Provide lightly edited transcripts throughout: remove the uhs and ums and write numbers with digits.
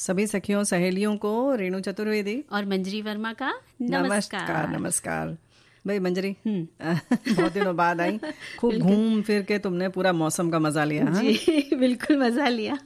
सभी सखियों सहेलियों को रेणु चतुर्वेदी और मंजरी वर्मा का नमस्कार। नमस्कार भाई मंजरी, बहुत दिनों बाद आई। खूब घूम फिर के तुमने पूरा मौसम का मजा लिया। जी बिल्कुल मजा लिया।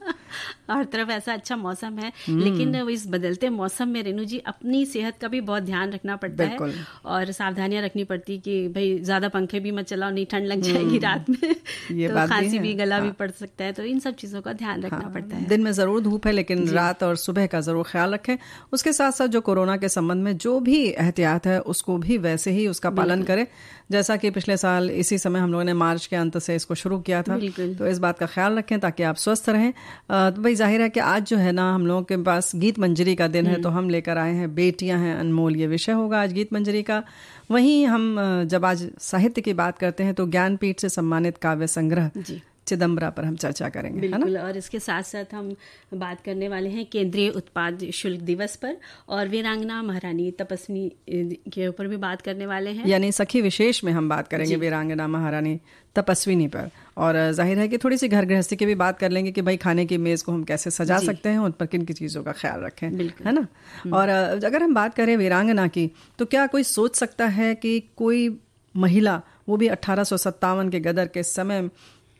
हर तरफ ऐसा अच्छा मौसम है, लेकिन इस बदलते मौसम में रेणु जी अपनी सेहत का भी बहुत ध्यान रखना पड़ता है और सावधानियां रखनी पड़ती कि भाई ज्यादा पंखे भी मत चलाओ, नहीं ठंड लग जाएगी रात में ये तो खांसी भी गला भी पड़ सकता है, तो इन सब चीजों का ध्यान रखना पड़ता है। दिन में जरूर धूप है, लेकिन रात और सुबह का जरूर ख्याल रखें। उसके साथ साथ जो कोरोना के संबंध में जो भी एहतियात है उसको भी वैसे ही उसका पालन करें, जैसा कि पिछले साल इसी समय हम लोगों ने मार्च के अंत से इसको शुरू किया था। तो इस बात का ख्याल रखें ताकि आप स्वस्थ रहें। तो भाई जाहिर है कि आज जो है ना हम लोगों के पास गीत मंजरी का दिन है, तो हम लेकर आए हैं बेटियां हैं अनमोल, ये विषय होगा आज गीत मंजरी का। वहीं हम जब आज साहित्य की बात करते हैं तो ज्ञानपीठ से सम्मानित काव्य संग्रह चिदम्बरा पर हम चर्चा करेंगे, बिल्कुल। और इसके साथ साथ हम बात करने वाले हैं केंद्रीय उत्पाद शुल्क दिवस पर, और वीरांगना महारानी तपस्विनी के ऊपर भी बात करने वाले हैं, यानी सखी विशेष में हम बात करेंगे वीरांगना महारानी तपस्विनी पर। और जाहिर है कि थोड़ी सी घर गृहस्थी की भी बात कर लेंगे कि भाई खाने की मेज को हम कैसे सजा सकते हैं, उन पर किन की चीज़ों का ख्याल रखें, है ना। और अगर हम बात करें वीरांगना की, तो क्या कोई सोच सकता है कि कोई महिला, वो भी 1857 के गदर के समय,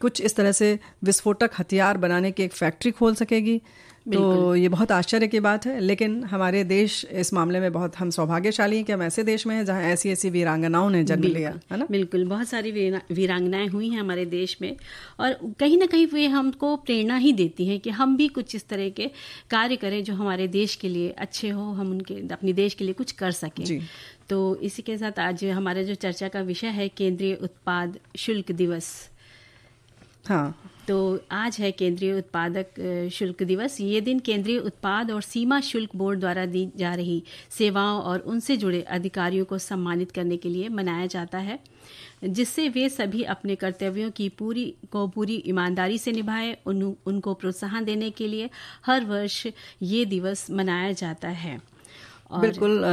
कुछ इस तरह से विस्फोटक हथियार बनाने की एक फैक्ट्री खोल सकेगी? तो ये बहुत आश्चर्य की बात है। लेकिन हमारे देश इस मामले में बहुत हम सौभाग्यशाली हैं कि हम ऐसे देश में हैं जहाँ ऐसी ऐसी वीरांगनाओं ने जन्म लिया, है ना। बिल्कुल, बहुत सारी वीरांगनाएं हुई हैं हमारे देश में, और कहीं ना कहीं वे हमको प्रेरणा ही देती हैं कि हम भी कुछ इस तरह के कार्य करें जो हमारे देश के लिए अच्छे हो, हम उनके अपने देश के लिए कुछ कर सकें। तो इसी के साथ आज हमारा जो चर्चा का विषय है केंद्रीय उत्पाद शुल्क दिवस। हाँ, तो आज है केंद्रीय उत्पादक शुल्क दिवस। ये दिन केंद्रीय उत्पाद और सीमा शुल्क बोर्ड द्वारा दी जा रही सेवाओं और उनसे जुड़े अधिकारियों को सम्मानित करने के लिए मनाया जाता है, जिससे वे सभी अपने कर्तव्यों की पूरी ईमानदारी से निभाएं। उनको प्रोत्साहन देने के लिए हर वर्ष ये दिवस मनाया जाता है। बिल्कुल,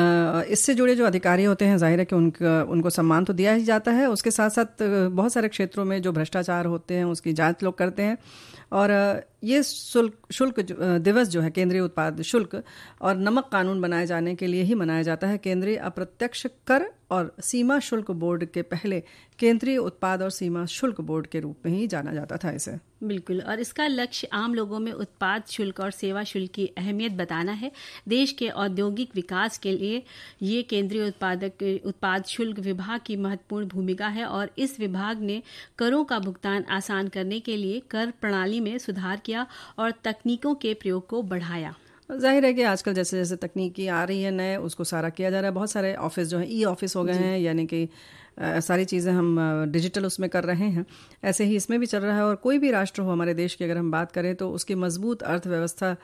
इससे जुड़े जो अधिकारी होते हैं जाहिर है कि उनको सम्मान तो दिया ही जाता है। उसके साथ साथ बहुत सारे क्षेत्रों में जो भ्रष्टाचार होते हैं उसकी जांच लोग करते हैं। और ये शुल्क दिवस जो है केंद्रीय उत्पाद शुल्क और नमक कानून बनाए जाने के लिए ही मनाया जाता है। केंद्रीय अप्रत्यक्ष कर और सीमा शुल्क बोर्ड के पहले केंद्रीय उत्पाद और सीमा शुल्क बोर्ड के रूप में ही जाना जाता था इसे। बिल्कुल, और इसका लक्ष्य आम लोगों में उत्पाद शुल्क और सेवा शुल्क की अहमियत बताना है। देश के औद्योगिक विकास के लिए ये केंद्रीय उत्पाद शुल्क विभाग की महत्वपूर्ण भूमिका है, और इस विभाग ने करों का भुगतान आसान करने के लिए कर प्रणाली में सुधार किया और तकनीकों के प्रयोग को बढ़ाया। जाहिर है कि आजकल जैसे जैसे तकनीकी आ रही है नए, उसको सारा किया जा रहा है। बहुत सारे ऑफिस जो हैं ई ऑफिस हो गए हैं, यानी कि सारी चीज़ें हम डिजिटल उसमें कर रहे हैं। ऐसे ही इसमें भी चल रहा है। और कोई भी राष्ट्र हो हमारे देश की अगर हम बात करें तो उसकी मजबूत अर्थव्यवस्था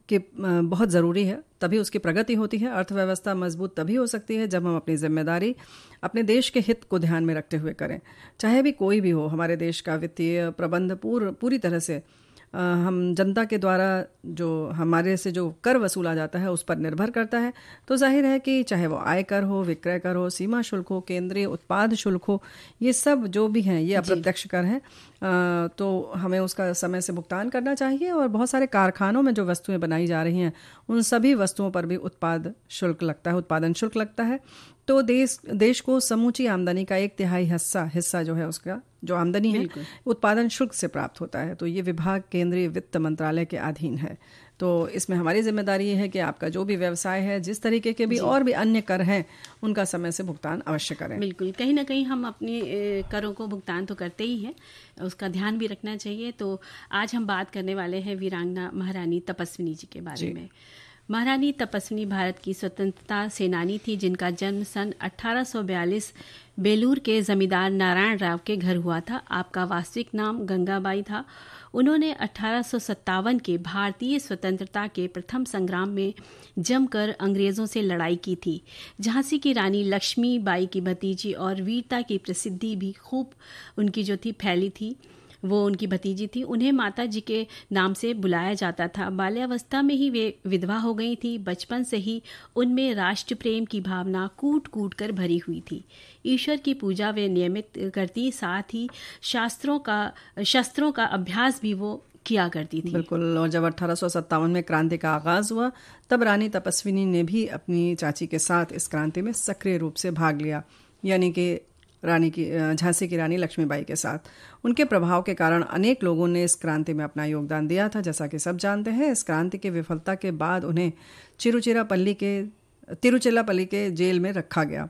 की बहुत ज़रूरी है, तभी उसकी प्रगति होती है। अर्थव्यवस्था मजबूत तभी हो सकती है जब हम अपनी जिम्मेदारी अपने देश के हित को ध्यान में रखते हुए करें। चाहे भी कोई भी हो, हमारे देश का वित्तीय प्रबंध पूरी तरह से हम जनता के द्वारा जो हमारे से जो कर वसूला जाता है उस पर निर्भर करता है। तो जाहिर है कि चाहे वो आय कर हो, विक्रय कर हो, सीमा शुल्क हो, केंद्रीय उत्पाद शुल्क हो, ये सब जो भी हैं ये अप्रत्यक्ष कर हैं। तो हमें उसका समय से भुगतान करना चाहिए। और बहुत सारे कारखानों में जो वस्तुएं बनाई जा रही हैं उन सभी वस्तुओं पर भी उत्पादन शुल्क लगता है। तो देश को समूची आमदनी का 1/3 हिस्सा जो है उसका जो आमदनी है उत्पादन शुल्क से प्राप्त होता है। तो ये विभाग केंद्रीय वित्त मंत्रालय के अधीन है। तो इसमें हमारी जिम्मेदारी ये है कि आपका जो भी व्यवसाय है, जिस तरीके के भी और भी अन्य कर हैं, उनका समय से भुगतान अवश्य करें। बिल्कुल, कहीं ना कहीं हम अपने करों को भुगतान तो करते ही हैं, उसका ध्यान भी रखना चाहिए। तो आज हम बात करने वाले हैं वीरांगना महारानी तपस्विनी जी के बारे में। महारानी तपस्विनी भारत की स्वतंत्रता सेनानी थी, जिनका जन्म सन 1842 बेलूर के जमींदार नारायण राव के घर हुआ था। आपका वास्तविक नाम गंगाबाई था। उन्होंने 1857 के भारतीय स्वतंत्रता के प्रथम संग्राम में जमकर अंग्रेजों से लड़ाई की थी। झांसी की रानी लक्ष्मीबाई की भतीजी और वीरता की प्रसिद्धि भी खूब उनकी जो थी फैली थी। वो उनकी भतीजी थी। उन्हें माता जी के नाम से बुलाया जाता था। बाल्यावस्था में ही वे विधवा हो गई थी। बचपन से ही उनमें राष्ट्र प्रेम की भावना कूट कूट कर भरी हुई थी। ईश्वर की पूजा वे नियमित करती, साथ ही शस्त्रों का अभ्यास भी वो किया करती थी। बिल्कुल। और जब 1857 में क्रांति का आगाज हुआ तब रानी तपस्विनी ने भी अपनी चाची के साथ इस क्रांति में सक्रिय रूप से भाग लिया, यानी कि झांसी की रानी लक्ष्मीबाई के साथ। उनके प्रभाव के कारण अनेक लोगों ने इस क्रांति में अपना योगदान दिया था। जैसा कि सब जानते हैं, इस क्रांति की विफलता के बाद उन्हें तिरुचिरापल्ली के जेल में रखा गया।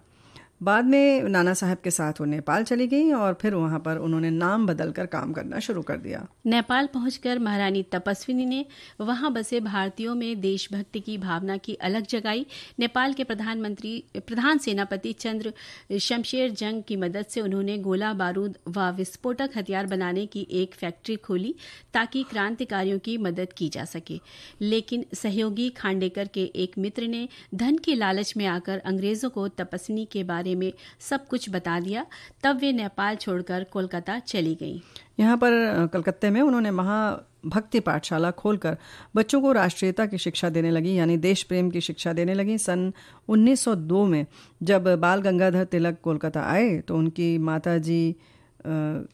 बाद में नाना साहब के साथ वो नेपाल चली गई और फिर वहां पर उन्होंने नाम बदलकर काम करना शुरू कर दिया। नेपाल पहुंचकर महारानी तपस्विनी ने वहां बसे भारतीयों में देशभक्ति की भावना की अलग जगाई। नेपाल के प्रधान सेनापति चंद्र शमशेर जंग की मदद से उन्होंने गोला बारूद व विस्फोटक हथियार बनाने की एक फैक्ट्री खोली ताकि क्रांतिकारियों की मदद की जा सके। लेकिन सहयोगी खांडेकर के एक मित्र ने धन के लालच में आकर अंग्रेजों को तपस्विनी के बारे में सब कुछ बता दिया। तब वे नेपाल छोड़कर कोलकाता चली गईं। यहाँ पर कलकत्ते में उन्होंने महाभक्ति पाठशाला खोलकर बच्चों को राष्ट्रीयता की शिक्षा देने लगी, यानी देश प्रेम की शिक्षा देने लगी। सन 1902 में जब बाल गंगाधर तिलक कोलकाता आए तो उनकी माताजी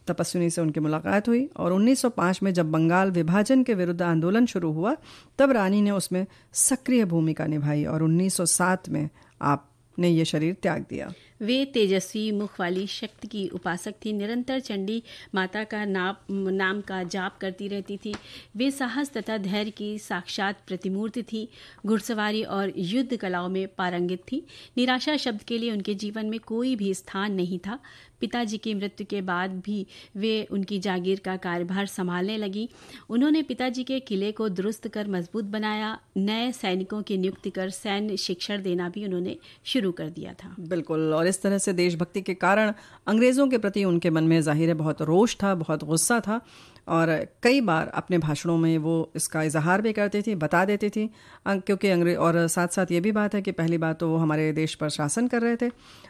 तपस्विनी से उनकी मुलाकात हुई और 1905 में जब बंगाल विभाजन के विरुद्ध आंदोलन शुरू हुआ तब रानी ने उसमें सक्रिय भूमिका निभाई और 1907 में आपने ये शरीर त्याग दिया। वे तेजस्वी मुख वाली शक्ति की उपासक थी, निरंतर चंडी माता का नाम का जाप करती रहती थी। वे साहस तथा धैर्य की साक्षात प्रतिमूर्ति थी। घुड़सवारी और युद्ध कलाओं में पारंगित थी। निराशा शब्द के लिए उनके जीवन में कोई भी स्थान नहीं था। पिताजी की मृत्यु के बाद भी वे उनकी जागीर का कार्यभार संभालने लगी। उन्होंने पिताजी के किले को दुरुस्त कर मजबूत बनाया। नए सैनिकों की नियुक्ति कर सैन्य शिक्षण देना भी उन्होंने शुरू कर दिया था। बिल्कुल। और इस तरह से देशभक्ति के कारण अंग्रेजों के प्रति उनके मन में जाहिर है बहुत रोष था, बहुत गुस्सा था और कई बार अपने भाषणों में वो इसका इजहार भी करती थी, बता देती थी। क्योंकि और साथ साथ ये भी बात है कि पहली बात तो वो हमारे देश पर शासन कर रहे थे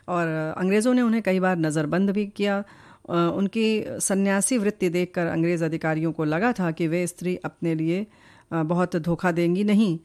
और अंग्रेज़ों ने उन्हें कई बार नज़रबंद भी किया। उनकी सन्यासी वृत्ति देखकर अंग्रेज़ अधिकारियों को लगा था कि वे स्त्री अपने लिए बहुत धोखा देंगी नहीं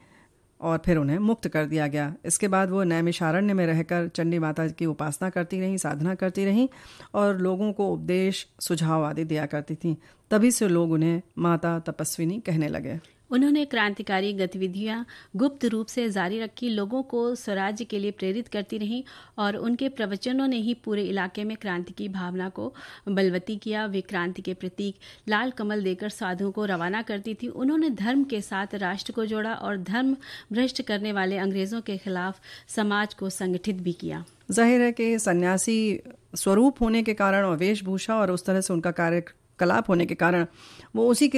और फिर उन्हें मुक्त कर दिया गया। इसके बाद वो नैमिषारण्य में रहकर चंडी माता की उपासना करती रहीं, साधना करती रहीं और लोगों को उपदेश सुझाव आदि दिया करती थीं। तभी से लोग उन्हें माता तपस्विनी कहने लगे। उन्होंने क्रांतिकारी गतिविधियां गुप्त रूप से जारी रखी, लोगों को स्वराज्य के लिए प्रेरित करती रहीं और उनके प्रवचनों ने ही पूरे इलाके में क्रांति की भावना को बलवती किया। वे क्रांति के प्रतीक लाल कमल देकर साधुओं को रवाना करती थी। उन्होंने धर्म के साथ राष्ट्र को जोड़ा और धर्म भ्रष्ट करने वाले अंग्रेजों के खिलाफ समाज को संगठित भी किया। जाहिर है कि सन्यासी स्वरूप होने के कारण और वेशभूषा और उस तरह से उनका कार्यकलाप होने के कारण वो उसी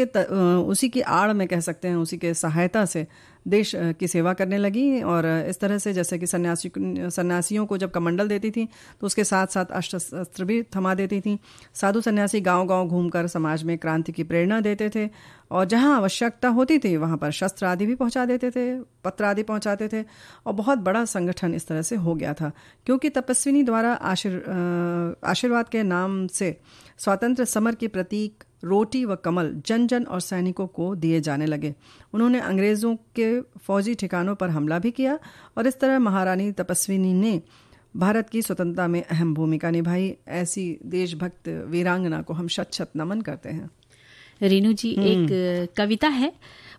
की आड़ में कह सकते हैं, उसी के सहायता से देश की सेवा करने लगी। और इस तरह से जैसे कि सन्यासियों को जब कमंडल देती थी तो उसके साथ साथ अस्त्र शस्त्र भी थमा देती थी। साधु सन्यासी गांव-गांव घूमकर समाज में क्रांति की प्रेरणा देते थे और जहां आवश्यकता होती थी वहां पर शस्त्र आदि भी पहुंचा देते थे, पत्र आदि पहुंचाते थे और बहुत बड़ा संगठन इस तरह से हो गया था। क्योंकि तपस्विनी द्वारा आशीर्वाद के नाम से स्वातंत्र्य समर के प्रतीक रोटी व कमल जन जन और सैनिकों को दिए जाने लगे। उन्होंने अंग्रेज़ों के फौजी ठिकानों पर हमला भी किया और इस तरह महारानी तपस्विनी ने भारत की स्वतंत्रता में अहम भूमिका निभाई। ऐसी देशभक्त वीरांगना को हम शत शत नमन करते हैं। रीनू जी, एक कविता है,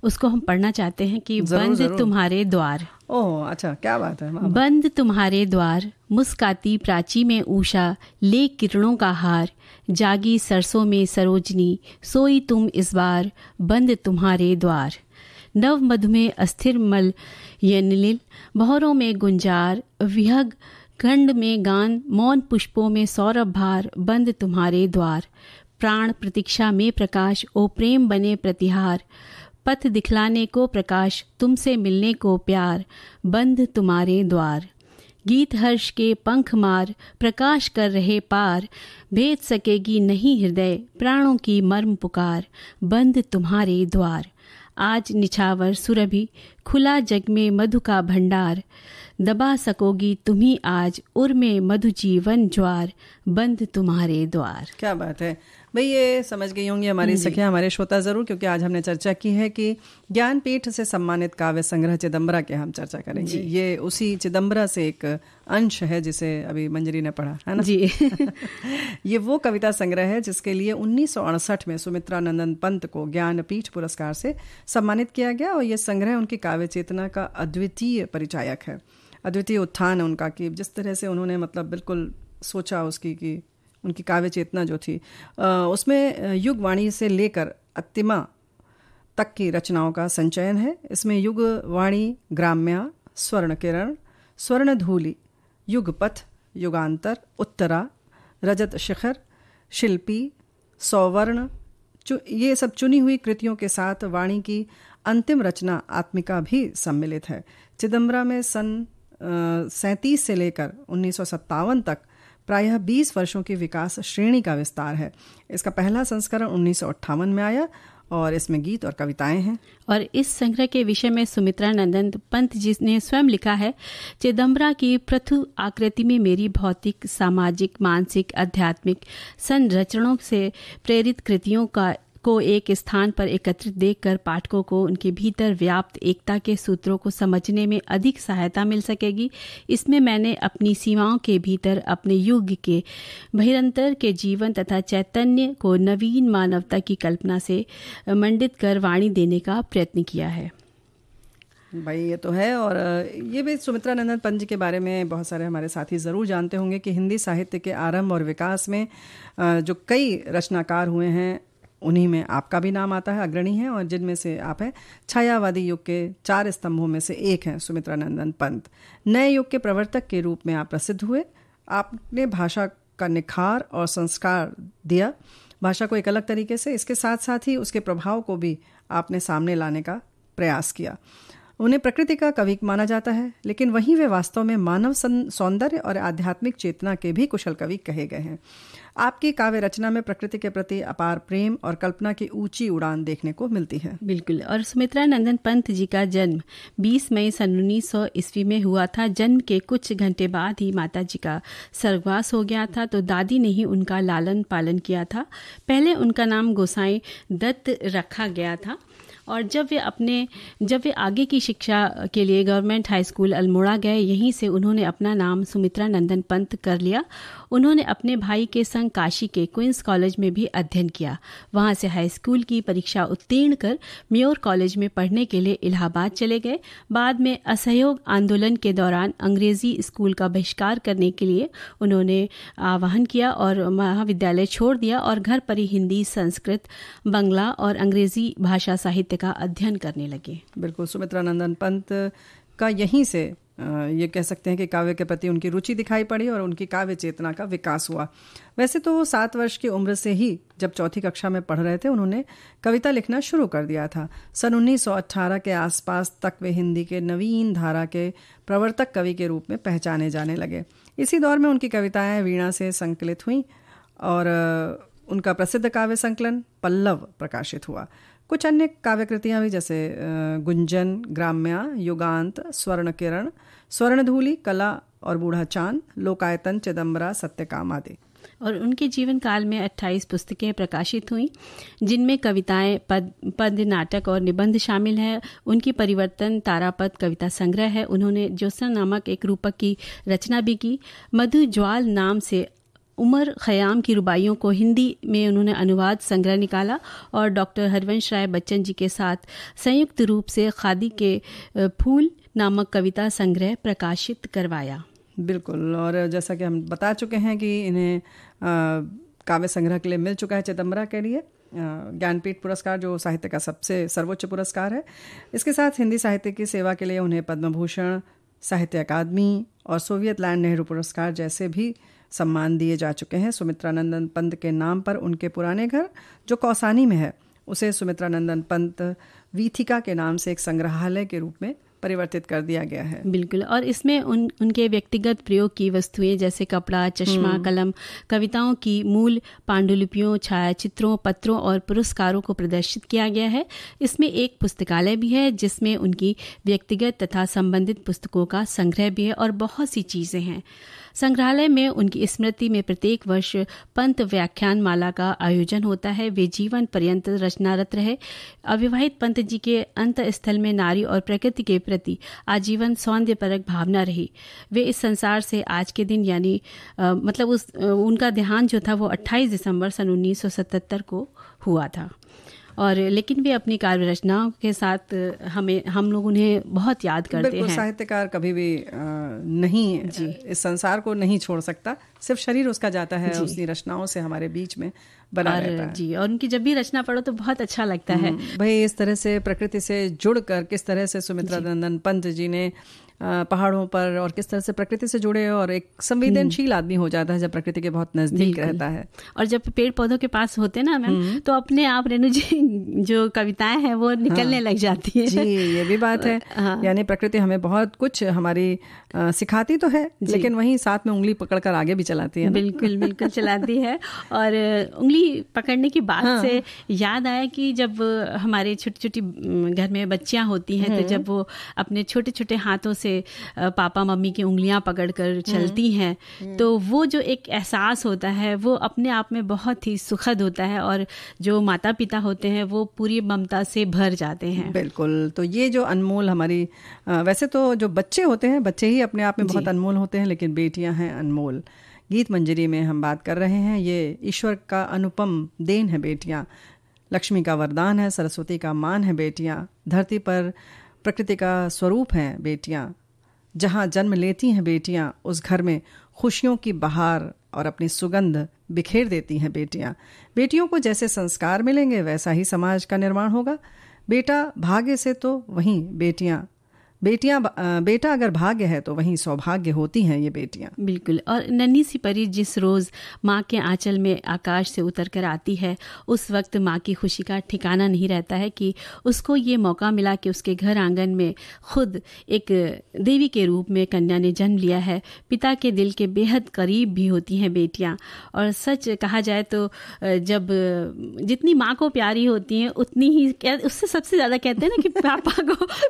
उसको हम पढ़ना चाहते हैं कि बंद तुम्हारे द्वार। ओह अच्छा, क्या बात है। बंद तुम्हारे द्वार, मुस्काती प्राची में उषा, ले किरणों का हार, जागी सरसों में सरोजनी, सोई तुम इस बार, बंद तुम्हारे द्वार। नव मधु में अस्थिर मल यनिल, बहरों में गुंजार, विहग खंड में गान, मौन पुष्पों में सौरभ भार, बंद तुम्हारे द्वार। प्राण प्रतीक्षा में प्रकाश, ओ प्रेम बने प्रतिहार, पथ दिखलाने को प्रकाश, तुमसे मिलने को प्यार, बंद तुम्हारे द्वार। गीत हर्ष के पंख मार, प्रकाश कर रहे पार, भेद सकेगी नहीं हृदय, प्राणों की मर्म पुकार, बंद तुम्हारे द्वार। आज निछावर सुरभि, खुला जग में मधु का भंडार, दबा सकोगी तुम्ही आज, उर में मधु जीवन ज्वार, बंद तुम्हारे द्वार। क्या बात है। भाई ये समझ गई होंगी हमारी सखियां, हमारे श्रोता ज़रूर, क्योंकि आज हमने चर्चा की है कि ज्ञानपीठ से सम्मानित काव्य संग्रह चिदम्बरा के हम चर्चा करेंगे। ये उसी चिदम्बरा से एक अंश है जिसे अभी मंजरी ने पढ़ा है ना जी। ये वो कविता संग्रह है जिसके लिए 1968 में सुमित्रा नंदन पंत को ज्ञानपीठ पुरस्कार से सम्मानित किया गया, और ये संग्रह उनकी काव्य चेतना का अद्वितीय परिचायक है, अद्वितीय उत्थान है उनका, कि जिस तरह से उन्होंने मतलब बिल्कुल सोचा उसकी, कि उनकी काव्य चेतना जो थी उसमें युगवाणी से लेकर अत्तिमा तक की रचनाओं का संचयन है। इसमें युगवाणी, ग्राम्या, स्वर्ण किरण, स्वर्णधूलि, युगपथ, युगांतर, उत्तरा, रजत शिखर, शिल्पी, सौवर्ण, ये सब चुनी हुई कृतियों के साथ वाणी की अंतिम रचना आत्मिका भी सम्मिलित है। चिदम्बरा में सन 37 से लेकर 1957 तक प्रायः 20 वर्षों की विकास श्रेणी का विस्तार है। इसका पहला संस्करण 1958 में आया और इसमें गीत और कविताएं हैं। और इस संग्रह के विषय में सुमित्रा नंदन पंत जी ने स्वयं लिखा है, चिदम्बरा की पृथु आकृति में मेरी भौतिक, सामाजिक, मानसिक, आध्यात्मिक संरचनाओं से प्रेरित कृतियों को एक स्थान पर एकत्रित देखकर पाठकों को उनके भीतर व्याप्त एकता के सूत्रों को समझने में अधिक सहायता मिल सकेगी। इसमें मैंने अपनी सीमाओं के भीतर अपने युग के बहिरंतर के जीवन तथा चैतन्य को नवीन मानवता की कल्पना से मंडित कर वाणी देने का प्रयत्न किया है। भाई ये तो है। और ये भी सुमित्रा नंदन पंत जी के बारे में बहुत सारे हमारे साथी ज़रूर जानते होंगे कि हिंदी साहित्य के आरंभ और विकास में जो कई रचनाकार हुए हैं उन्हीं में आपका भी नाम आता है, अग्रणी है, और जिनमें से आप हैं छायावादी युग के 4 स्तंभों में से एक हैं सुमित्रा नंदन पंत। नए युग के प्रवर्तक के रूप में आप प्रसिद्ध हुए। आपने भाषा का निखार और संस्कार दिया भाषा को एक अलग तरीके से, इसके साथ साथ ही उसके प्रभाव को भी आपने सामने लाने का प्रयास किया। उन्हें प्रकृति का कवि माना जाता है, लेकिन वहीं वे वास्तव में मानव सौंदर्य और आध्यात्मिक चेतना के भी कुशल कवि कहे गए हैं। आपकी काव्य रचना में प्रकृति के प्रति अपार प्रेम और कल्पना की ऊंची उड़ान देखने को मिलती है। बिल्कुल। और सुमित्रा नंदन पंत जी का जन्म 20 मई सन 1900 ईस्वी में हुआ था। जन्म के कुछ घंटे बाद ही माता जी का स्वर्गवास हो गया था, तो दादी ने ही उनका लालन पालन किया था। पहले उनका नाम गोसाई दत्त रखा गया था, और जब वे आगे की शिक्षा के लिए गवर्नमेंट हाई स्कूल अल्मोड़ा गए, यहीं से उन्होंने अपना नाम सुमित्रा नंदन पंत कर लिया। उन्होंने अपने भाई के संग काशी के क्वींस कॉलेज में भी अध्ययन किया। वहां से हाई स्कूल की परीक्षा उत्तीर्ण कर म्योर कॉलेज में पढ़ने के लिए इलाहाबाद चले गए। बाद में असहयोग आंदोलन के दौरान अंग्रेजी स्कूल का बहिष्कार करने के लिए उन्होंने आह्वान किया और महाविद्यालय छोड़ दिया और घर पर ही हिंदी, संस्कृत, बंगला और अंग्रेजी भाषा साहित्य का अध्ययन करने लगे। बिल्कुल, सुमित्रा नंदन पंत का यहीं से ये कह सकते हैं कि काव्य के प्रति उनकी रुचि दिखाई पड़ी और उनकी काव्य चेतना का विकास हुआ। वैसे तो वो 7 वर्ष की उम्र से ही जब 4ठी कक्षा में पढ़ रहे थे उन्होंने कविता लिखना शुरू कर दिया था। सन 1918 के आसपास तक वे हिंदी के नवीन धारा के प्रवर्तक कवि के रूप में पहचाने जाने लगे। इसी दौर में उनकी कविताएं वीणा से संकलित हुईं और उनका प्रसिद्ध काव्य संकलन पल्लव प्रकाशित हुआ। कुछ अन्य काव्य कृतियाँ भी जैसे गुंजन, ग्राम्या, युगांत, स्वर्ण किरण, स्वर्णधूलि, कला और बूढ़ा चांद, लोकायतन, चिदम्बरा, सत्यकाम आदि। और उनके जीवन काल में 28 पुस्तकें प्रकाशित हुईं, जिनमें कविताएं, पद, नाटक और निबंध शामिल है। उनकी परिवर्तन तारापद कविता संग्रह है। उन्होंने ज्योत्सना नामक एक रूपक की रचना भी की। मधु ज्वाल नाम से उमर खयाम की रुबाइयों को हिंदी में उन्होंने अनुवाद संग्रह निकाला और डॉक्टर हरिवंश राय बच्चन जी के साथ संयुक्त रूप से खादी के फूल नामक कविता संग्रह प्रकाशित करवाया। बिल्कुल। और जैसा कि हम बता चुके हैं कि इन्हें काव्य संग्रह के लिए मिल चुका है चिदम्बरा के लिए ज्ञानपीठ पुरस्कार, जो साहित्य का सबसे सर्वोच्च पुरस्कार है। इसके साथ हिंदी साहित्य की सेवा के लिए उन्हें पद्म भूषण, साहित्य अकादमी और सोवियत लैंड नेहरू पुरस्कार जैसे भी सम्मान दिए जा चुके हैं। सुमित्रा नंदन पंत के नाम पर उनके पुराने घर जो कौसानी में है उसे सुमित्रा नंदन पंत वीथिका के नाम से एक संग्रहालय के रूप में परिवर्तित कर दिया गया है। बिल्कुल। और इसमें उनके व्यक्तिगत प्रयोग की वस्तुएं जैसे कपड़ा, चश्मा, कलम, कविताओं की मूल पांडुलिपियों, छायाचित्रों, पत्रों और पुरस्कारों को प्रदर्शित किया गया है। इसमें एक पुस्तकालय भी है जिसमें उनकी व्यक्तिगत तथा संबंधित पुस्तकों का संग्रह भी है और बहुत सी चीजें हैं। संग्रहालय में उनकी स्मृति में प्रत्येक वर्ष पंत व्याख्यान माला का आयोजन होता है। वे जीवन पर्यंत रचनारत रहे। अविवाहित पंत जी के अंत स्थल में नारी और प्रकृति के प्रति आजीवन सौंदर्यपरक भावना रही। वे इस संसार से आज के दिन यानी उनका देहांत जो था वो 28 दिसंबर सन 1977 को हुआ था। और लेकिन वे अपनी काव्य रचनाओं के साथ हम लोग उन्हें बहुत याद करते हैं। साहित्यकार कभी भी नहीं इस संसार को नहीं छोड़ सकता, सिर्फ शरीर उसका जाता है, उसकी रचनाओं से हमारे बीच में बना रहता है। जी, और उनकी जब भी रचना पढ़ो तो बहुत अच्छा लगता है। भाई इस तरह से प्रकृति से जुड़कर किस तरह से सुमित्रा नंदन पंत जी ने पहाड़ों पर और किस तरह से प्रकृति से जुड़े और एक संवेदनशील आदमी हो जाता है जब प्रकृति के बहुत नजदीक रहता है। और जब पेड़ पौधों के पास होते ना मैम, तो अपने आप रेणु जी जो कविताएं हैं वो निकलने लग जाती है। जी, ये भी बात है। यानी प्रकृति हमें बहुत कुछ हमारी सिखाती तो है, लेकिन वहीं साथ में उंगली पकड़कर आगे भी चलाती है। बिल्कुल बिल्कुल चलाती है। और उंगली पकड़ने की बात से याद आया कि जब हमारे छोटी छोटी घर में बच्चियां होती हैं तो जब वो अपने छोटे छोटे हाथों से पापा मम्मी की उंगलियां पकड़कर चलती हैं तो वो जो एक एहसास होता है वो अपने आप में बहुत ही सुखद होता है और जो माता पिता होते हैं वो पूरी ममता से भर जाते हैं। बिल्कुल। तो ये जो अनमोल हमारी वैसे तो जो बच्चे होते हैं, बच्चे ही अपने आप में बहुत अनमोल होते हैं, लेकिन बेटियां हैं अनमोल। गीत मंजरी में हम बात कर रहे हैं, ये ईश्वर का अनुपम देन है बेटियां, लक्ष्मी का वरदान है, सरस्वती का मान है बेटियां, धरती पर प्रकृति का स्वरूप हैं बेटियां, जहाँ जन्म लेती हैं बेटियां उस घर में खुशियों की बहार और अपनी सुगंध बिखेर देती हैं बेटियां। बेटियों को जैसे संस्कार मिलेंगे वैसा ही समाज का निर्माण होगा। बेटा भाग्य से तो वहीं बेटा अगर भाग्य है तो वहीं सौभाग्य होती हैं ये बेटियां। बिल्कुल। और नन्ही सी परी जिस रोज माँ के आंचल में आकाश से उतर कर आती है उस वक्त माँ की खुशी का ठिकाना नहीं रहता है कि उसको ये मौका मिला कि उसके घर आंगन में खुद एक देवी के रूप में कन्या ने जन्म लिया है। पिता के दिल के बेहद करीब भी होती हैं बेटियां। और सच कहा जाए तो जब जितनी माँ को प्यारी होती हैं उतनी ही उससे सबसे ज्यादा कहते हैं ना कि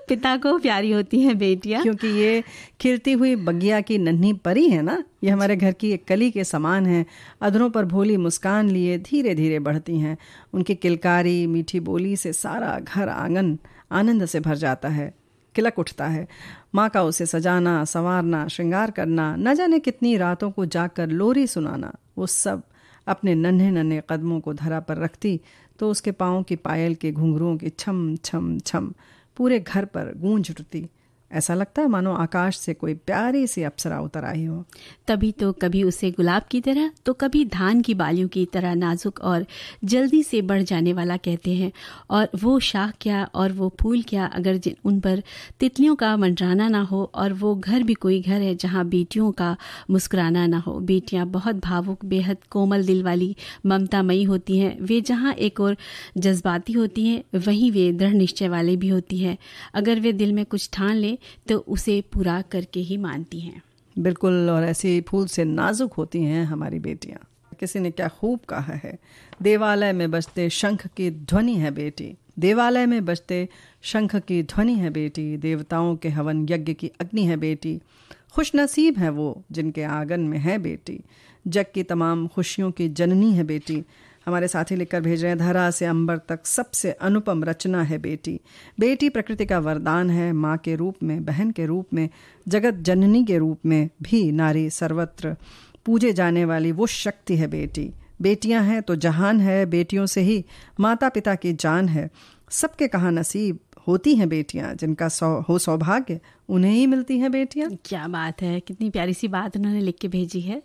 पिता को प्यारी होती हैं बेटियां, क्योंकि ये खिलती हुई बगिया की नन्ही परी है ना, ये हमारे घर की एक कली के समान है। अधरों पर भोली मुस्कान लिए धीरे धीरे बढ़ती हैं। उनकी किलकारी मीठी बोली से सारा घर आंगन आनंद से भर जाता है, किलक उठता है। माँ का उसे सजाना, संवारना, श्रृंगार करना, न जाने कितनी रातों को जाकर लोरी सुनाना, वो सब अपने नन्हे नन्हे कदमों को धरा पर रखती तो उसके पाँव की पायल के घुंघरुओं की छम छम छम पूरे घर पर गूंज उठती। ऐसा लगता है मानो आकाश से कोई प्यारी सी अप्सरा उतर आई हो। तभी तो कभी उसे गुलाब की तरह तो कभी धान की बालियों की तरह नाजुक और जल्दी से बढ़ जाने वाला कहते हैं। और वो शाख क्या और वो फूल क्या अगर उन पर तितलियों का मंडराना ना हो, और वो घर भी कोई घर है जहाँ बेटियों का मुस्कुराना ना हो। बेटियाँ बहुत भावुक, बेहद कोमल दिल वाली, ममतामयी होती हैं। वे जहाँ एक और जज्बाती होती हैं वहीं वे दृढ़ निश्चय वाले भी होती हैं। अगर वे दिल में कुछ ठान लें तो उसे पूरा करके ही मानती हैं। बिल्कुल। और ऐसी फूल से नाजुक होती हैं हमारी बेटियां। किसी ने क्या खूब कहा है, देवालय में बजते शंख की ध्वनि है बेटी, देवालय में बजते शंख की ध्वनि है बेटी, देवताओं के हवन यज्ञ की अग्नि है बेटी, खुशनसीब है वो जिनके आंगन में है बेटी, जग की तमाम खुशियों की जननी है बेटी। हमारे साथी लिखकर भेज रहे हैं, धरा से अंबर तक सबसे अनुपम रचना है बेटी। बेटी प्रकृति का वरदान है, माँ के रूप में, बहन के रूप में, जगत जननी के रूप में भी नारी सर्वत्र पूजे जाने वाली वो शक्ति है बेटी। बेटियां हैं तो जहान है, बेटियों से ही माता पिता की जान है। सबके कहाँ नसीब होती हैं बेटियां, जिनका हो सौभाग्य उन्हें ही मिलती हैं बेटियां। क्या बात है, कितनी प्यारी सी बात उन्होंने लिख के भेजी है।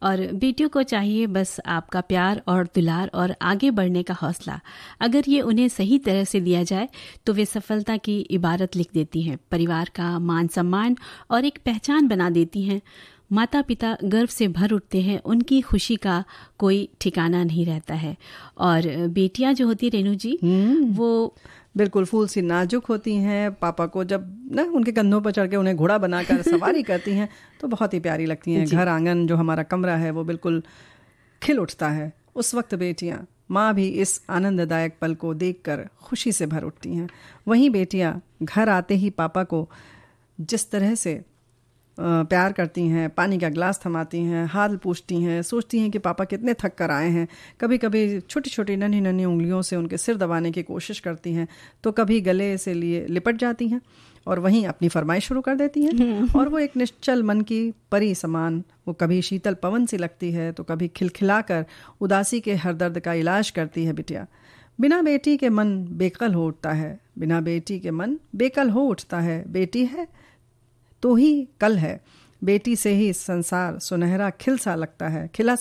और बेटियों को चाहिए बस आपका प्यार और दुलार और आगे बढ़ने का हौसला। अगर ये उन्हें सही तरह से दिया जाए तो वे सफलता की इबारत लिख देती हैं, परिवार का मान सम्मान और एक पहचान बना देती हैं। माता पिता गर्व से भर उठते हैं, उनकी खुशी का कोई ठिकाना नहीं रहता है। और बेटियां जो होती रेणु जी, वो बिल्कुल फूल सी नाजुक होती हैं। पापा को जब ना उनके कंधों पर चढ़ के उन्हें घोड़ा बनाकर सवारी करती हैं तो बहुत ही प्यारी लगती हैं। घर आंगन जो हमारा कमरा है वो बिल्कुल खिल उठता है। उस वक्त बेटियां, माँ भी इस आनंददायक पल को देखकर खुशी से भर उठती हैं। वहीं बेटियां घर आते ही पापा को जिस तरह से प्यार करती हैं, पानी का ग्लास थमाती हैं, हाल पूछती हैं, सोचती हैं कि पापा कितने थक कर आए हैं। कभी कभी छोटी छोटी नन्ही नन्ही उंगलियों से उनके सिर दबाने की कोशिश करती हैं, तो कभी गले से लिए लिपट जाती हैं और वहीं अपनी फरमाइश शुरू कर देती हैं। और वो एक निश्चल मन की परी समान, वो कभी शीतल पवन सी लगती है तो कभी खिलखिलाकर उदासी के हर दर्द का इलाज करती है। बिटिया, बिना बेटी के मन बेकल हो उठता है, बिना बेटी के मन बेकल हो उठता है। बेटी है तो ही कल है, बेटी से ही संसार सुनहरा खिला सा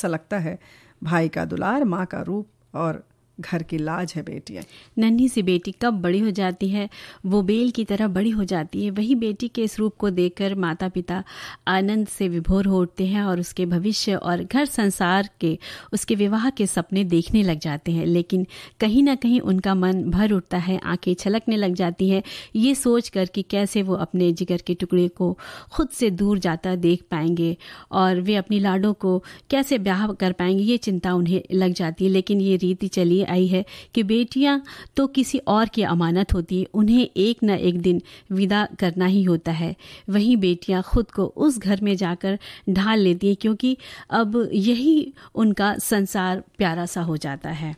लगता है। भाई का दुलार, माँ का रूप और घर की लाज है बेटियाँ। नन्ही सी बेटी कब बड़ी हो जाती है, वो बेल की तरह बड़ी हो जाती है। वही बेटी के इस रूप को देखकर माता पिता आनंद से विभोर हो उठते हैं और उसके भविष्य और घर संसार के, उसके विवाह के सपने देखने लग जाते हैं। लेकिन कहीं ना कहीं उनका मन भर उठता है, आंखें छलकने लग जाती है, ये सोच कर कि कैसे वो अपने जिगर के टुकड़े को खुद से दूर जाता देख पाएंगे और वे अपनी लाडों को कैसे ब्याह कर पाएंगे, ये चिंता उन्हें लग जाती है। लेकिन ये रीति चली आई है कि बेटियां तो किसी और की अमानत होती है, उन्हें एक न एक दिन विदा करना ही होता है। वहीं बेटियां खुद को उस घर में जाकर ढाल लेती हैं, क्योंकि अब यही उनका संसार प्यारा सा हो जाता है।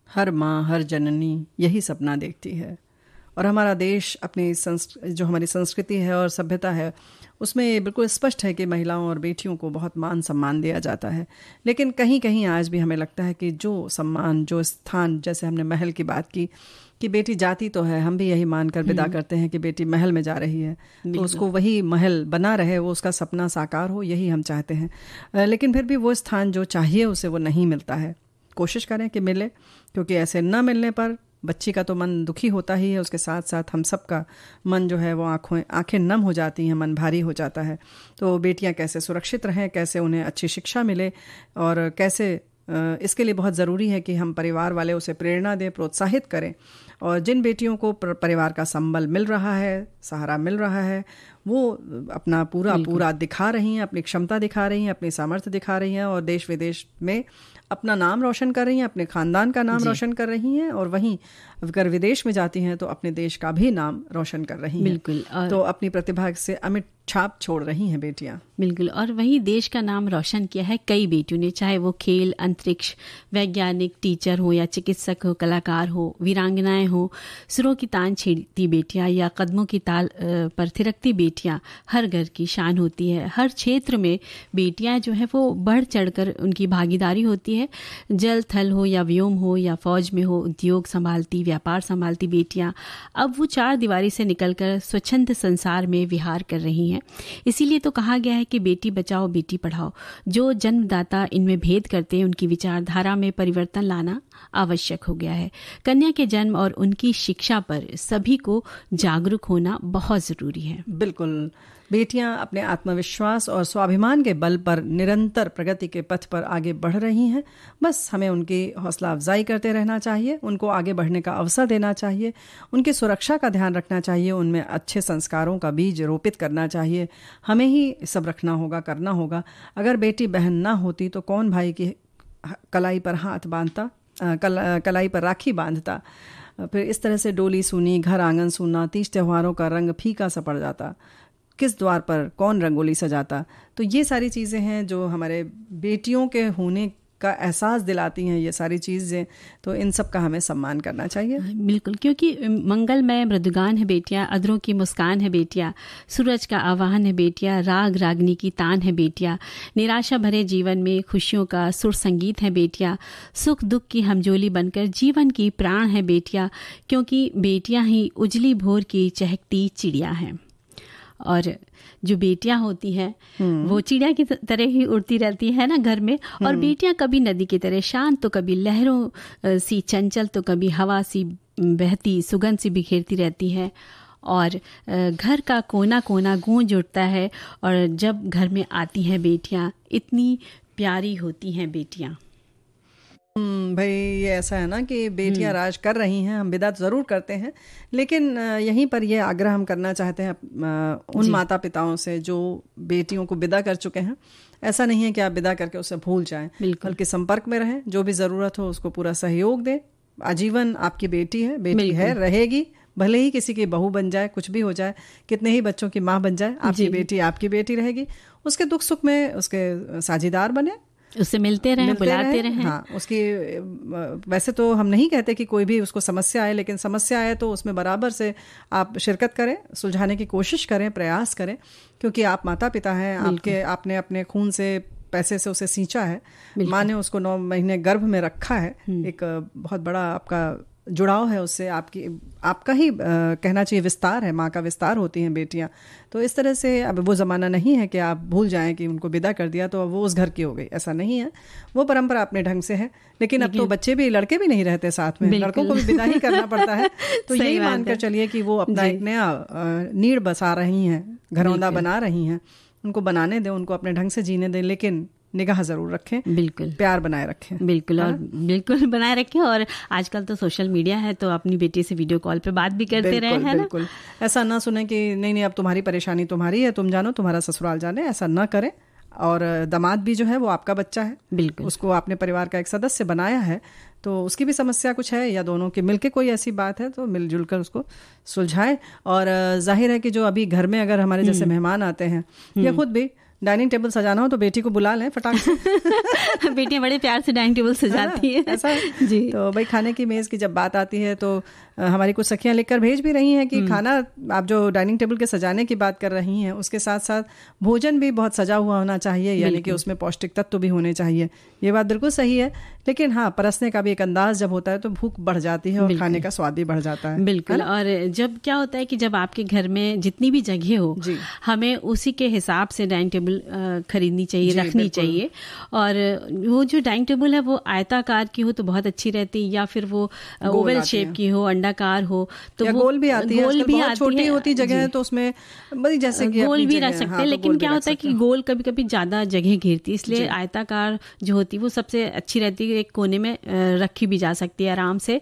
हर माँ, हर जननी यही सपना देखती है। और हमारा देश अपनी जो हमारी संस्कृति है और सभ्यता है उसमें बिल्कुल स्पष्ट है कि महिलाओं और बेटियों को बहुत मान सम्मान दिया जाता है। लेकिन कहीं कहीं आज भी हमें लगता है कि जो सम्मान, जो स्थान, जैसे हमने महल की बात की कि बेटी जाती तो है, हम भी यही मानकर विदा करते हैं कि बेटी महल में जा रही है तो उसको वही महल बना रहे, वो उसका सपना साकार हो, यही हम चाहते हैं। लेकिन फिर भी वो स्थान जो चाहिए उसे वो नहीं मिलता है। कोशिश करें कि मिले, क्योंकि ऐसे न मिलने पर बच्ची का तो मन दुखी होता ही है, उसके साथ साथ हम सब का मन जो है वो आंखें नम हो जाती हैं, मन भारी हो जाता है। तो बेटियां कैसे सुरक्षित रहें, कैसे उन्हें अच्छी शिक्षा मिले और कैसे इसके लिए बहुत ज़रूरी है कि हम परिवार वाले उसे प्रेरणा दें, प्रोत्साहित करें। और जिन बेटियों को परिवार का संबल मिल रहा है, सहारा मिल रहा है, वो अपना पूरा दिखा रही हैं, अपनी क्षमता दिखा रही हैं, अपनी सामर्थ्य दिखा रही हैं और देश विदेश में अपना नाम रोशन कर रही हैं, अपने खानदान का नाम रोशन कर रही हैं। और वहीं अगर विदेश में जाती हैं तो अपने देश का भी नाम रोशन कर रही हैं। बिल्कुल। तो अपनी प्रतिभा से अमिट छाप छोड़ रही हैं बेटियां। बिल्कुल। और वही देश का नाम रोशन किया है कई बेटियों ने, चाहे वो खेल, अंतरिक्ष, वैज्ञानिक, टीचर हो या चिकित्सक हो, कलाकार हो, वीरांगनाएं हो, सुरों की तान छेड़ती बेटियां या कदमों की ताल पर थिरकती बेटियां हर घर की शान होती है। हर क्षेत्र में बेटियां जो है वो बढ़ चढ़कर उनकी भागीदारी होती है। जल, थल हो या व्योम हो या फौज में हो, उद्योग संभालती, व्यापार संभालती बेटियां अब वो चार दीवारी से निकलकर स्वच्छंद संसार में विहार कर रही हैं। इसीलिए तो कहा गया है कि बेटी बचाओ बेटी पढ़ाओ। जो जन्मदाता इनमें भेद करते हैं उनकी विचारधारा में परिवर्तन लाना आवश्यक हो गया है। कन्या के जन्म और उनकी शिक्षा पर सभी को जागरूक होना बहुत जरूरी है। बिल्कुल। बेटियां अपने आत्मविश्वास और स्वाभिमान के बल पर निरंतर प्रगति के पथ पर आगे बढ़ रही हैं। बस हमें उनकी हौसला अफजाई करते रहना चाहिए, उनको आगे बढ़ने का अवसर देना चाहिए, उनकी सुरक्षा का ध्यान रखना चाहिए, उनमें अच्छे संस्कारों का बीज रोपित करना चाहिए। हमें ही सब रखना होगा, करना होगा। अगर बेटी बहन ना होती तो कौन भाई की कलाई पर हाथ बांधता, कलाई पर राखी बांधता। फिर इस तरह से डोली सूनी, घर आंगन सूना, तीज त्योहारों का रंग फीका सा पड़ जाता, किस द्वार पर कौन रंगोली सजाता। तो ये सारी चीज़ें हैं जो हमारे बेटियों के होने का एहसास दिलाती हैं, ये सारी चीज़ें। तो इन सब का हमें सम्मान करना चाहिए। बिल्कुल, क्योंकि मंगलमय मृदुगान है बेटियां, अधरों की मुस्कान है बेटियां, सूरज का आवाहन है बेटियां, राग रागनी की तान है बेटियां, निराशा भरे जीवन में खुशियों का सुर संगीत है बेटियां, सुख दुख की हमजोली बनकर जीवन की प्राण है बेटियां, क्योंकि बेटियां ही उजली भोर की चहकती चिड़िया हैं। और जो बेटियां होती हैं वो चिड़िया की तरह ही उड़ती रहती है ना घर में। और बेटियां कभी नदी की तरह शांत, तो कभी लहरों सी चंचल, तो कभी हवा सी बहती सुगंध सी बिखेरती रहती है। और घर का कोना कोना गूंज उठता है। और जब घर में आती हैं बेटियां, इतनी प्यारी होती हैं बेटियां। भाई ये ऐसा है ना कि बेटियां राज कर रही हैं, हम बिदात ज़रूर करते हैं, लेकिन यहीं पर ये आग्रह हम करना चाहते हैं उन माता पिताओं से जो बेटियों को विदा कर चुके हैं। ऐसा नहीं है कि आप विदा करके उसे भूल जाएं, बल्कि संपर्क में रहें, जो भी ज़रूरत हो उसको पूरा सहयोग दें। आजीवन आपकी बेटी है, बेटी है, रहेगी, भले ही किसी की बहू बन जाए, कुछ भी हो जाए, कितने ही बच्चों की माँ बन जाए, आपकी बेटी रहेगी। उसके दुख सुख में उसके साझीदार बने, उससे मिलते रहें, बुलाते रहें। हाँ, उसकी वैसे तो हम नहीं कहते कि कोई भी उसको समस्या आए, लेकिन समस्या आए तो उसमें बराबर से आप शिरकत करें, सुलझाने की कोशिश करें, प्रयास करें, क्योंकि आप माता पिता हैं, आपने अपने खून से पैसे से उसे सींचा है, माँ ने उसको 9 महीने गर्भ में रखा है, एक बहुत बड़ा आपका जुड़ाव है उससे, आपका ही कहना चाहिए विस्तार है, माँ का विस्तार होती हैं बेटियाँ। तो इस तरह से अब वो ज़माना नहीं है कि आप भूल जाएं कि उनको विदा कर दिया तो अब वो उस घर की हो गई, ऐसा नहीं है। वो परंपरा अपने ढंग से है, लेकिन अब तो बच्चे भी, लड़के भी नहीं रहते साथ में, लड़कों को भी विदा ही करना पड़ता है। तो यही मानकर चलिए कि वो अपना एक नया नीड़ बसा रही हैं, घरौंदा बना रही हैं। उनको बनाने दें, उनको अपने ढंग से जीने दें, लेकिन निगाह जरूर रखें, बिल्कुल प्यार बनाए रखें, बिल्कुल, और बिल्कुल बनाए रखें। और आजकल तो सोशल मीडिया है, तो अपनी बेटी से वीडियो कॉल पे बात भी करते रहे, है बिल्कुल ना? ऐसा ना सुने कि नहीं अब तुम्हारी परेशानी तुम्हारी है, तुम जानो, तुम्हारा ससुराल जाने, ऐसा ना करें। और दामाद भी जो है वो आपका बच्चा है, बिल्कुल, उसको आपने परिवार का एक सदस्य बनाया है, तो उसकी भी समस्या कुछ है या दोनों की मिलके कोई ऐसी बात है तो मिलजुल कर उसको सुलझाएं। और जाहिर है कि जो अभी घर में अगर हमारे जैसे मेहमान आते हैं या खुद भी डाइनिंग टेबल सजाना हो तो बेटी को बुला लें फटाक से। बेटियां बड़े प्यार से डाइनिंग टेबल सजाती हैं, ऐसा है जी। तो भाई खाने की मेज़ की जब बात आती है तो हमारी कुछ सखियां लिखकर भेज भी रही हैं कि खाना आप जो डाइनिंग टेबल के सजाने की बात कर रही हैं उसके साथ साथ भोजन भी बहुत सजा हुआ होना चाहिए, यानी कि उसमें पौष्टिक तत्व भी होने चाहिए। ये बात बिल्कुल सही है, लेकिन हाँ, परसने का भी एक अंदाज जब होता है तो भूख बढ़ जाती है और खाने का स्वाद भी बढ़ जाता है। बिल्कुल। और जब क्या होता है कि जब आपके घर में जितनी भी जगह हो, हमें उसी के हिसाब से डाइनिंग टेबल खरीदनी चाहिए, रखनी चाहिए। और वो जो डाइनिंग टेबल है वो आयताकार की हो तो बहुत अच्छी रहती है, या फिर वो ओवल शेप की हो, अंडाकार हो, तो वो गोल भी आती है, गोल भी आती छोटी है, होती जगह है तो उसमें बड़ी जैसे कि गोल भी रख सकते हैं, लेकिन क्या होता है कि गोल कभी कभी ज्यादा जगह घेरती है, इसलिए आयताकार जो होती है वो सबसे अच्छी रहती है, एक कोने में रखी भी जा सकती है आराम से,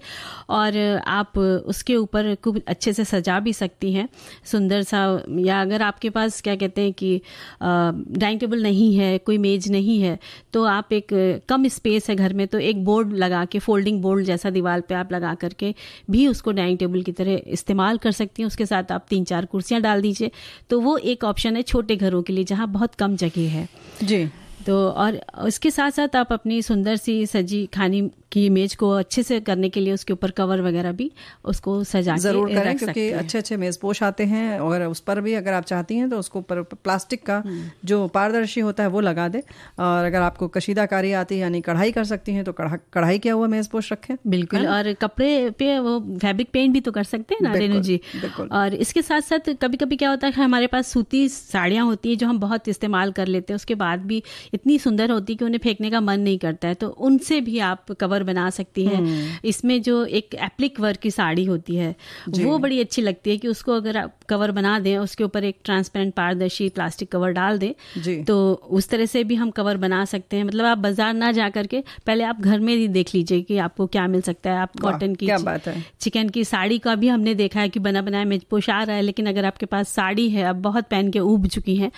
और आप उसके ऊपर खूब अच्छे से सजा भी सकती हैं सुंदर सा। या अगर आपके पास क्या कहते हैं कि डाइनिंग टेबल नहीं है, कोई मेज नहीं है, तो आप एक कम स्पेस है घर में तो एक बोर्ड लगा के, फोल्डिंग बोर्ड जैसा दीवार पे आप लगा करके भी उसको डाइनिंग टेबल की तरह इस्तेमाल कर सकती हैं। उसके साथ आप 3-4 कुर्सियां डाल दीजिए, तो वो एक ऑप्शन है छोटे घरों के लिए जहां बहुत कम जगह है जी। तो और इसके साथ साथ आप अपनी सुंदर सी सजी खाने की मेज को अच्छे से करने के लिए उसके ऊपर कवर वगैरह भी उसको सजा जरूर के करें, क्योंकि अच्छे अच्छे मेजपोश आते हैं, और उस पर भी अगर आप चाहती हैं तो उसको ऊपर प्लास्टिक का जो पारदर्शी होता है वो लगा दे। और अगर आपको कशीदाकारी आती है यानी कढ़ाई कर सकती हैं तो कढ़ाई किया हुआ मेजपोश रखें, बिल्कुल। और कपड़े पे वो फैब्रिक पेंट भी तो कर सकते हैं ना रेनू जी। और इसके साथ साथ कभी कभी क्या होता है कि हमारे पास सूती साड़ियां होती है जो हम बहुत इस्तेमाल कर लेते हैं, उसके बाद भी इतनी सुंदर होती है कि उन्हें फेंकने का मन नहीं करता है, तो उनसे भी आप कवर बना सकती है। इसमें जो एक एप्लिक वर्क की साड़ी होती है वो बड़ी अच्छी लगती है कि उसको अगर आप कवर बना दें, उसके ऊपर एक ट्रांसपेरेंट पारदर्शी प्लास्टिक कवर डाल दें, तो उस तरह से भी हम कवर बना सकते हैं। मतलब आप बाजार ना जा करके पहले आप घर में ही देख लीजिए कि आपको क्या मिल सकता है। आप कॉटन की, चिकन की साड़ी का भी हमने देखा है कि बना बनाया मेजपोश आ रहा है, लेकिन अगर आपके पास साड़ी है, अब बहुत पहन के ऊब चुकी हैं,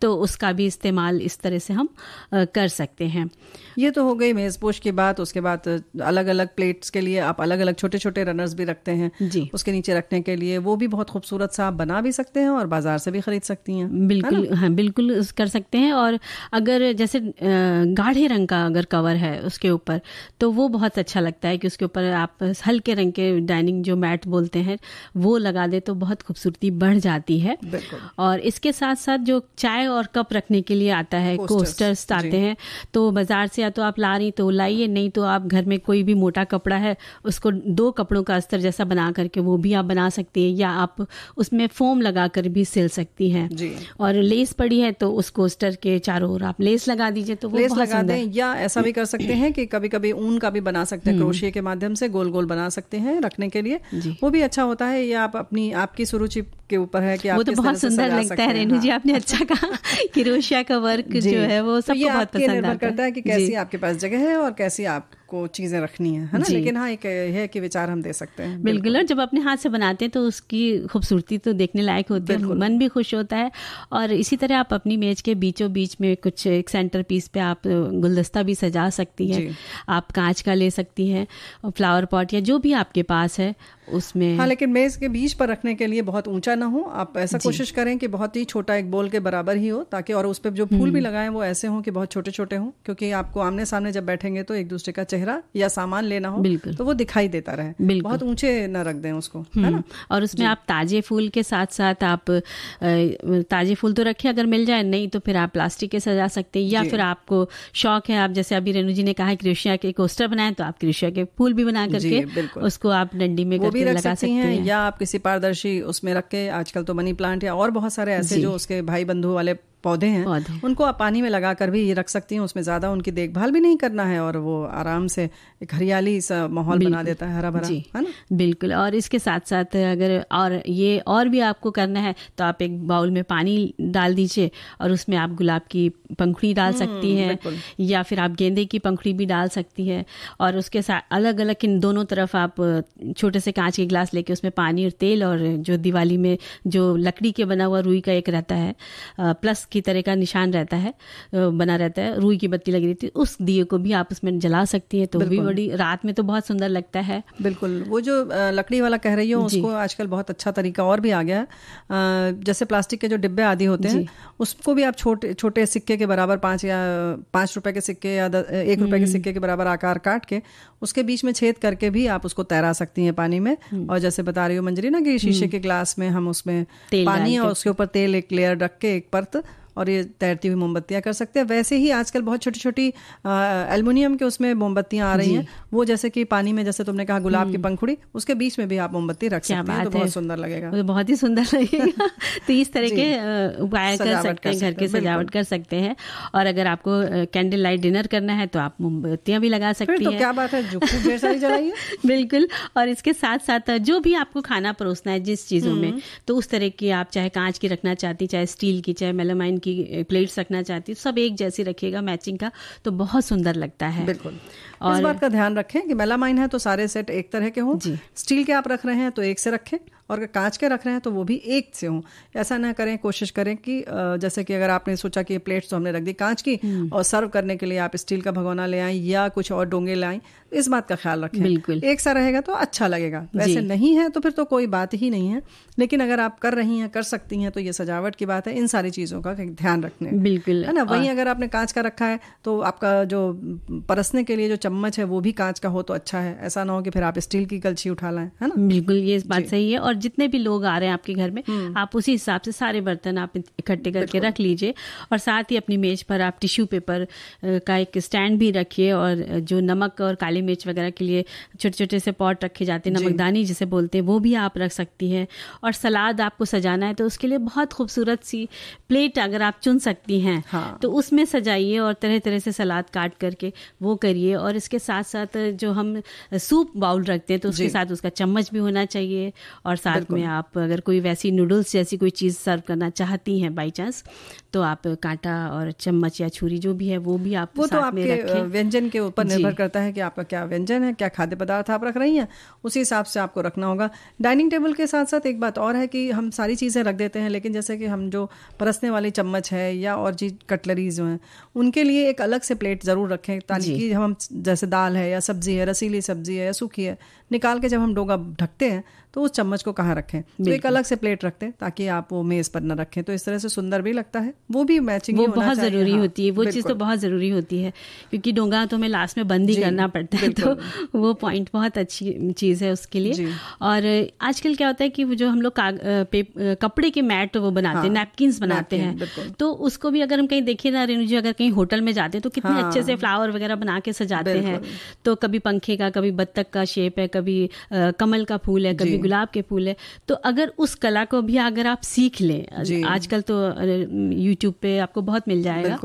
तो उसका भी इस्तेमाल इस तरह से हम कर सकते हैं। ये तो हो गई मेजपोश की बात। उसके बाद अलग अलग प्लेट्स के लिए आप अलग अलग छोटे छोटे रनर्स भी रखते हैं जी, उसके नीचे रखने के लिए, वो भी बहुत खूबसूरत सा आप बना भी सकते हैं और बाजार से भी खरीद सकती हैं। बिल्कुल, हाँ बिल्कुल कर सकते हैं। और अगर जैसे गाढ़े रंग का अगर कवर है उसके ऊपर, तो वो बहुत अच्छा लगता है कि उसके ऊपर आप हल्के रंग के डाइनिंग जो मैट बोलते हैं वो लगा दे तो बहुत खूबसूरती बढ़ जाती है। और इसके साथ साथ जो चाय और कप रखने के लिए आता है, कोस्टर्स आते हैं, तो बाजार से या तो आप ला रही तो लाइए, नहीं तो आप घर में कोई भी मोटा कपड़ा है उसको 2 कपड़ों का अस्तर जैसा बना करके वो भी आप बना सकती है, या आप उसमें फोम लगा कर भी सिल सकती हैं। और लेस पड़ी है तो उस कोस्टर के चारों ओर आप लेस लगा दीजिए, तो वो लेस लगा दें। या ऐसा भी कर सकते हैं कि कभी कभी ऊन का भी बना सकते हैं, क्रोशिया के माध्यम से गोल गोल बना सकते हैं रखने के लिए, वो भी अच्छा होता है। या आप अपनी आपकी सुरुचि के ऊपर है कि आप वो तो बहुत सुंदर लगता है रेनू जी, आपने अच्छा कहा। क्रोशिया का वर्क जो है वो सबको बहुत पसंद आता है। निर्भर करता है कि कैसी आपके पास जगह है और कैसी आपको आपको चीजें रखनी है ना। लेकिन हाँ, एक है कि विचार हम दे सकते हैं। बिल्कुल। और जब अपने हाथ से बनाते हैं तो उसकी खूबसूरती तो देखने लायक होती है, मन भी खुश होता है। और इसी तरह आप अपनी मेज के बीचों बीच में कुछ एक सेंटर पीस पे आप गुलदस्ता भी सजा सकती हैं। आप कांच का ले सकती हैं, फ्लावर पॉट या जो भी आपके पास है उसमें। हाँ, लेकिन मेज के बीच पर रखने के लिए बहुत ऊंचा ना हो। आप ऐसा कोशिश करें कि बहुत ही छोटा, एक बोल के बराबर ही हो, ताकि और उस पर जो फूल भी लगाएं वो ऐसे हों कि बहुत छोटे छोटे हों, क्योंकि आपको आमने सामने जब बैठेंगे तो एक दूसरे का चेहरा या सामान लेना हो तो वो दिखाई देता रहे। बहुत ऊंचे न रख दें उसको, है ना। और उसमें आप ताजे फूल के साथ साथ आप ताजे फूल तो रखें, अगर मिल जाए, नहीं तो फिर आप प्लास्टिक के सजा सकते हैं। या फिर आपको शौक है, आप जैसे अभी रेणु जी ने कहा क्रोशिया के कोस्टर बनाए, तो आप क्रोशिया के फूल भी बना करके उसको आप डंडी में भी रख सकती हैं। या आप किसी पारदर्शी उसमें रख के, आजकल तो मनी प्लांट या और बहुत सारे ऐसे जो उसके भाई बंधु वाले पौधे हैं, उनको आप पानी में लगा कर भी ये रख सकती हैं। उसमें ज़्यादा उनकी देखभाल भी नहीं करना है और वो आराम से एक हरियाली सा माहौल बना देता है, हरा भरा, है ना। बिल्कुल। और इसके साथ साथ अगर और भी आपको करना है तो आप एक बाउल में पानी डाल दीजिए और उसमें आप गुलाब की पंखुड़ी डाल सकती हैं, या फिर आप गेंदे की पंखुड़ी भी डाल सकती हैं। और उसके साथ अलग अलग इन दोनों तरफ आप छोटे से कांच के गिलास लेके उसमें पानी और तेल, और जो दिवाली में जो लकड़ी के बना हुआ रुई का एक रहता है प्लस की तरह का निशान रहता है, बना रहता है, रुई की बत्ती लगी रहती है, उस दिए को भी आप उसमें जला सकती है। तो भी बड़ी रात में तो बहुत सुंदर लगता है। बिल्कुल। वो जो लकड़ी वाला कह रही हो, उसको आजकल बहुत अच्छा तरीका और भी आ गया है। जैसे प्लास्टिक के जो डिब्बे आदि होते हैं, उसको भी आप छोटे छोटे सिक्के के बराबर 5 रुपए के सिक्के या 1 रुपए के सिक्के के बराबर आकार काट के उसके बीच में छेद करके भी आप उसको तैरा सकती हैं पानी में। और जैसे बता रही हो मंजरी ना कि शीशे के ग्लास में हम उसमें पानी और उसके ऊपर तेल एक लेयर रख के, एक परत, और ये तैरती हुई मोमबत्तियां कर सकते हैं। वैसे ही आजकल बहुत छोटी छोटी एल्युमिनियम के उसमें मोमबत्तियां आ रही हैं, वो जैसे कि पानी में, जैसे तुमने कहा गुलाब की पंखुड़ी, उसके बीच में भी आप मोमबत्ती रख सकते हैं, तो बहुत सुंदर लगेगा। तो बहुत ही सुंदर लगेगा। तो इस तरह के उपाय कर सकते हैं, घर की सजावट कर सकते हैं। और अगर आपको कैंडल लाइट डिनर करना है तो आप मोमबत्तियां भी लगा सकती हैं। तो क्या बात है, जो खूब ढेर सारी जलाइए। बिल्कुल। और इसके साथ साथ जो भी आपको खाना परोसना है जिस चीजों में, तो उस तरह की आप चाहे कांच की रखना चाहती, चाहे स्टील की, चाहे मेलामाइन की प्लेट्स रखना चाहती, सब एक जैसी रखिएगा मैचिंग का, तो बहुत सुंदर लगता है। बिल्कुल। और इस बात का ध्यान रखें कि मेलामाइन है तो सारे सेट एक तरह के हों, स्टील के आप रख रहे हैं तो एक से रखें, और अगर कांच के रख रहे हैं तो वो भी एक से हों। ऐसा ना करें, कोशिश करें कि जैसे कि अगर आपने सोचा कि प्लेट्स तो हमने रख दी कांच की और सर्व करने के लिए आप स्टील का भगोना ले आएं या कुछ और डोंगे लाएं, इस बात का ख्याल रखें। बिल्कुल। एक सा रहेगा तो अच्छा लगेगा, वैसे नहीं है तो फिर तो कोई बात ही नहीं है। लेकिन अगर आप कर रही हैं, कर सकती हैं, तो ये सजावट की बात है, इन सारी चीज़ों का ध्यान रखने। बिल्कुल, है ना। वहीं अगर आपने कांच का रखा है तो आपका जो परसने के लिए जो चम्मच है वो भी कांच का हो तो अच्छा है। ऐसा ना हो कि फिर आप स्टील की कलछी उठा लाएं, है ना। बिल्कुल, ये बात सही है। और जितने भी लोग आ रहे हैं आपके घर में, आप उसी हिसाब से सारे बर्तन आप इकट्ठे करके रख लीजिए। और साथ ही अपनी मेज पर आप टिश्यू पेपर का एक स्टैंड भी रखिए, और जो नमक और काली मिर्च वगैरह के लिए छोटे छोटे से पॉट रखे जाते हैं, नमकदानी जिसे बोलते हैं, वो भी आप रख सकती हैं। और सलाद आपको सजाना है तो उसके लिए बहुत खूबसूरत सी प्लेट अगर आप चुन सकती हैं, तो उसमें सजाइए और तरह तरह से सलाद काट करके वो करिए। और इसके साथ साथ जो हम सूप बाउल रखते हैं तो उसके साथ उसका चम्मच भी होना चाहिए। और साथ में आप अगर कोई वैसी नूडल्स जैसी कोई चीज़ सर्व करना चाहती हैं बाई चांस, तो आप कांटा और चम्मच या छुरी जो भी है वो भी आप वो तो आपके व्यंजन के ऊपर निर्भर करता है कि आपका क्या व्यंजन है, क्या खाद्य पदार्थ आप रख रही हैं, उसी हिसाब से आपको रखना होगा। डाइनिंग टेबल के साथ साथ एक बात और है कि हम सारी चीज़ें रख देते हैं, लेकिन जैसे कि हम जो परसने वाली चम्मच है या और चीज कटलरीज जो हैं, उनके लिए एक अलग से प्लेट ज़रूर रखें, ताकि हम जैसे दाल है या सब्जी है, रसीली सब्जी है या सूखी है, निकाल के जब हम डोगा ढकते हैं तो उस चम्मच को कहाँ रखें, तो एक अलग से प्लेट रखते हैं ताकि आप वो मेज पर न रखें। तो इस तरह से सुंदर भी लगता है, वो भी मैचिंग वो बहुत ज़रूरी होती है, वो चीज़ तो बहुत ज़रूरी होती है, क्योंकि डोंगा तो हमें लास्ट में बंद ही करना पड़ता है, तो वो पॉइंट बहुत अच्छी चीज़ है उसके लिए। और आजकल क्या होता है कि जो हम लोग कपड़े के मैट वो बनाते हैं, नैपकिन्स बनाते हैं, तो उसको भी अगर हम कहीं देखिए ना रेणु जी, अगर कहीं होटल में जाते हैं तो कितने अच्छे से फ्लावर वगैरह बना के सजाते हैं। तो कभी पंखे का, कभी बत्तख का शेप है, कभी कमल का फूल है, कभी गुलाब के फूल फूल है, तो अगर उस कला को भी अगर आप सीख लें, आजकल तो यूट्यूब पे आपको बहुत मिल जाएगा,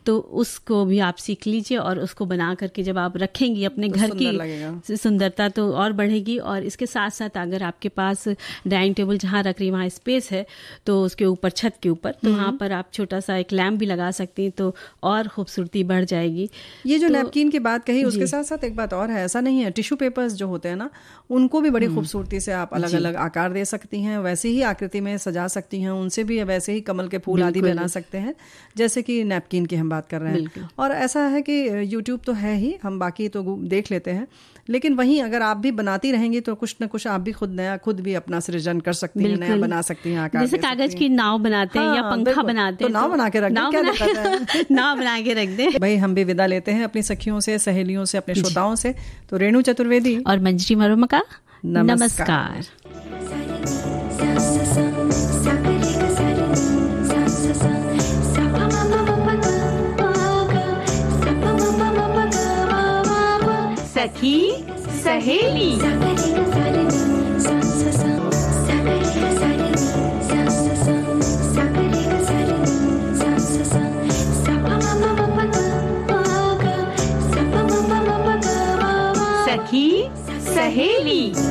तो उसको भी आप सीख लीजिए और उसको बना करके जब आप रखेंगी अपने घर की सुंदरता तो और बढ़ेगी। और इसके साथ साथ अगर आपके पास डाइनिंग टेबल जहाँ रख रही वहाँ स्पेस है तो उसके ऊपर, छत के ऊपर, तो वहाँ पर आप छोटा सा एक लैम्प भी लगा सकती हैं, तो और खूबसूरती बढ़ जाएगी। ये जो नैपकिन की बात कही, उसके साथ साथ एक बात और है, ऐसा नहीं है, टिश्यू पेपर्स जो होते हैं ना, उनको भी बड़ी खूबसूरती से आप अलग अलग आकार दे सकती हैं, वैसे ही आकृति में सजा सकती हैं, उनसे भी वैसे ही कमल के फूल आदि बना सकते हैं, जैसे कि नैपकिन की हम बात कर रहे हैं। और ऐसा है कि यूट्यूब तो है ही, हम बाकी तो देख लेते हैं, लेकिन वहीं अगर आप भी बनाती रहेंगी तो कुछ न कुछ आप भी खुद भी अपना सृजन कर सकती हैं, नया बना सकती हैं, आकार जैसे कागज की नाव बनाते हैं या पंखा बनाते हैं, तो नाव बना के रख दें, क्या दिक्कत है, नाव बना के रख दें। भाई हम भी विदा लेते हैं अपनी सखियों से, सहेलियों से, अपने श्रोताओं से। तो रेणु चतुर्वेदी और मंजरी मरुमका, नमस्कार। सखी सहेली। सखी सहेली।